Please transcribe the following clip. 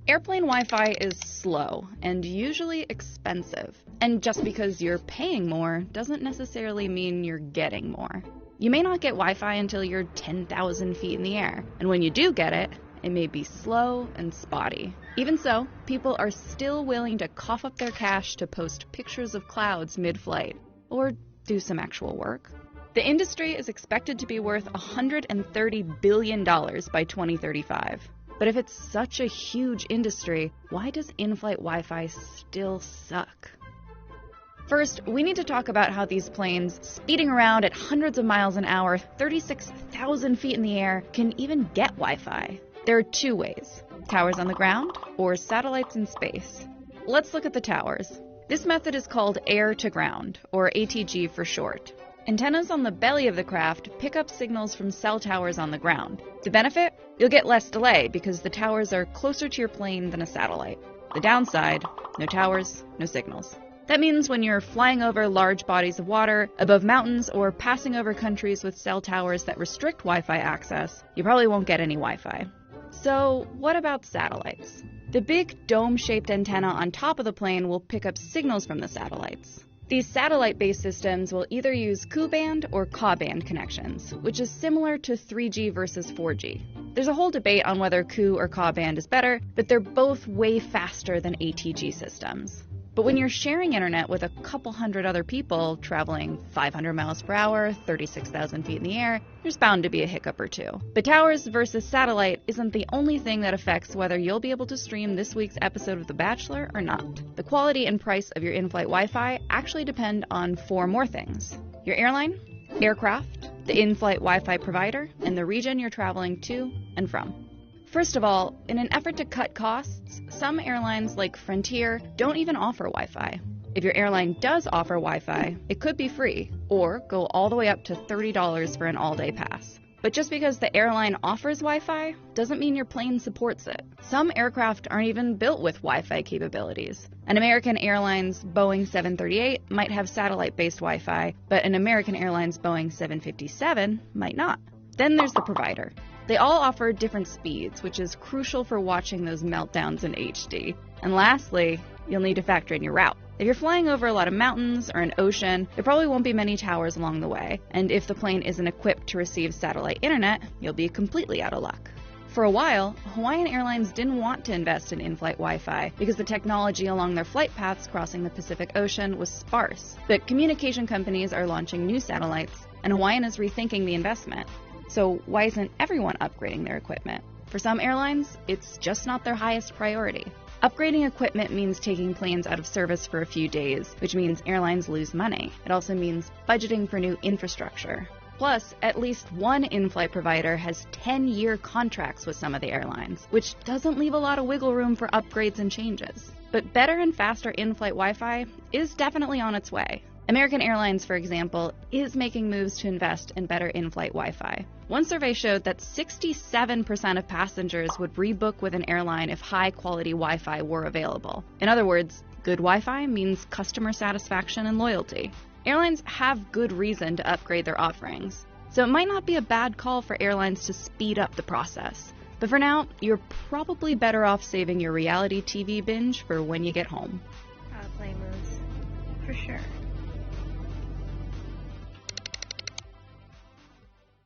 Airplane Wi-Fi is slow and usually expensive. And just because you're paying more doesn't necessarily mean you're getting more. You may not get Wi-Fi until you're 10,000 feet in the air, and when you do get it, it may be slow and spotty. Even so, people are still willing to cough up their cash to post pictures of clouds mid-flight, or do some actual work. The industry is expected to be worth $130 billion by 2035. But if it's such a huge industry, why does in-flight Wi-Fi still suck? First, we need to talk about how these planes, speeding around at hundreds of miles an hour, 36,000 feet in the air, can even get Wi-Fi. There are two ways: towers on the ground or satellites in space. Let's look at the towers. This method is called air-to-ground, or ATG for short. Antennas on the belly of the craft pick up signals from cell towers on the ground. The benefit? You'll get less delay because the towers are closer to your plane than a satellite. The downside? No towers, no signals. That means when you're flying over large bodies of water, above mountains, or passing over countries with cell towers that restrict Wi-Fi access, you probably won't get any Wi-Fi. So what about satellites? The big dome-shaped antenna on top of the plane will pick up signals from the satellites. These satellite-based systems will either use Ku-band or Ka-band connections, which is similar to 3G versus 4G. There's a whole debate on whether Ku or Ka-band is better, but they're both way faster than ATG systems. But when you're sharing internet with a couple hundred other people traveling 500 miles per hour, 36,000 feet in the air, there's bound to be a hiccup or two. But towers versus satellite isn't the only thing that affects whether you'll be able to stream this week's episode of The Bachelor or not. The quality and price of your in-flight Wi-Fi actually depend on 4 more things: your airline, aircraft, the in-flight Wi-Fi provider, and the region you're traveling to and from. First of all, in an effort to cut costs, some airlines like Frontier don't even offer Wi-Fi. If your airline does offer Wi-Fi, it could be free, or go all the way up to $30 for an all-day pass. But just because the airline offers Wi-Fi doesn't mean your plane supports it. Some aircraft aren't even built with Wi-Fi capabilities. An American Airlines Boeing 738 might have satellite-based Wi-Fi, but an American Airlines Boeing 757 might not. Then there's the provider. They all offer different speeds, which is crucial for watching those meltdowns in HD. And lastly, you'll need to factor in your route. If you're flying over a lot of mountains or an ocean, there probably won't be many towers along the way. And if the plane isn't equipped to receive satellite internet, you'll be completely out of luck. For a while, Hawaiian Airlines didn't want to invest in in-flight Wi-Fi because the technology along their flight paths crossing the Pacific Ocean was sparse. But communication companies are launching new satellites, and Hawaiian is rethinking the investment. So why isn't everyone upgrading their equipment? For some airlines, it's just not their highest priority. Upgrading equipment means taking planes out of service for a few days, which means airlines lose money. It also means budgeting for new infrastructure. Plus, at least one in-flight provider has 10-year contracts with some of the airlines, which doesn't leave a lot of wiggle room for upgrades and changes. But better and faster in-flight Wi-Fi is definitely on its way. American Airlines, for example, is making moves to invest in better in-flight Wi-Fi. One survey showed that 67% of passengers would rebook with an airline if high-quality Wi-Fi were available. In other words, good Wi-Fi means customer satisfaction and loyalty. Airlines have good reason to upgrade their offerings, so it might not be a bad call for airlines to speed up the process. But for now, you're probably better off saving your reality TV binge for when you get home. Play moves, for sure.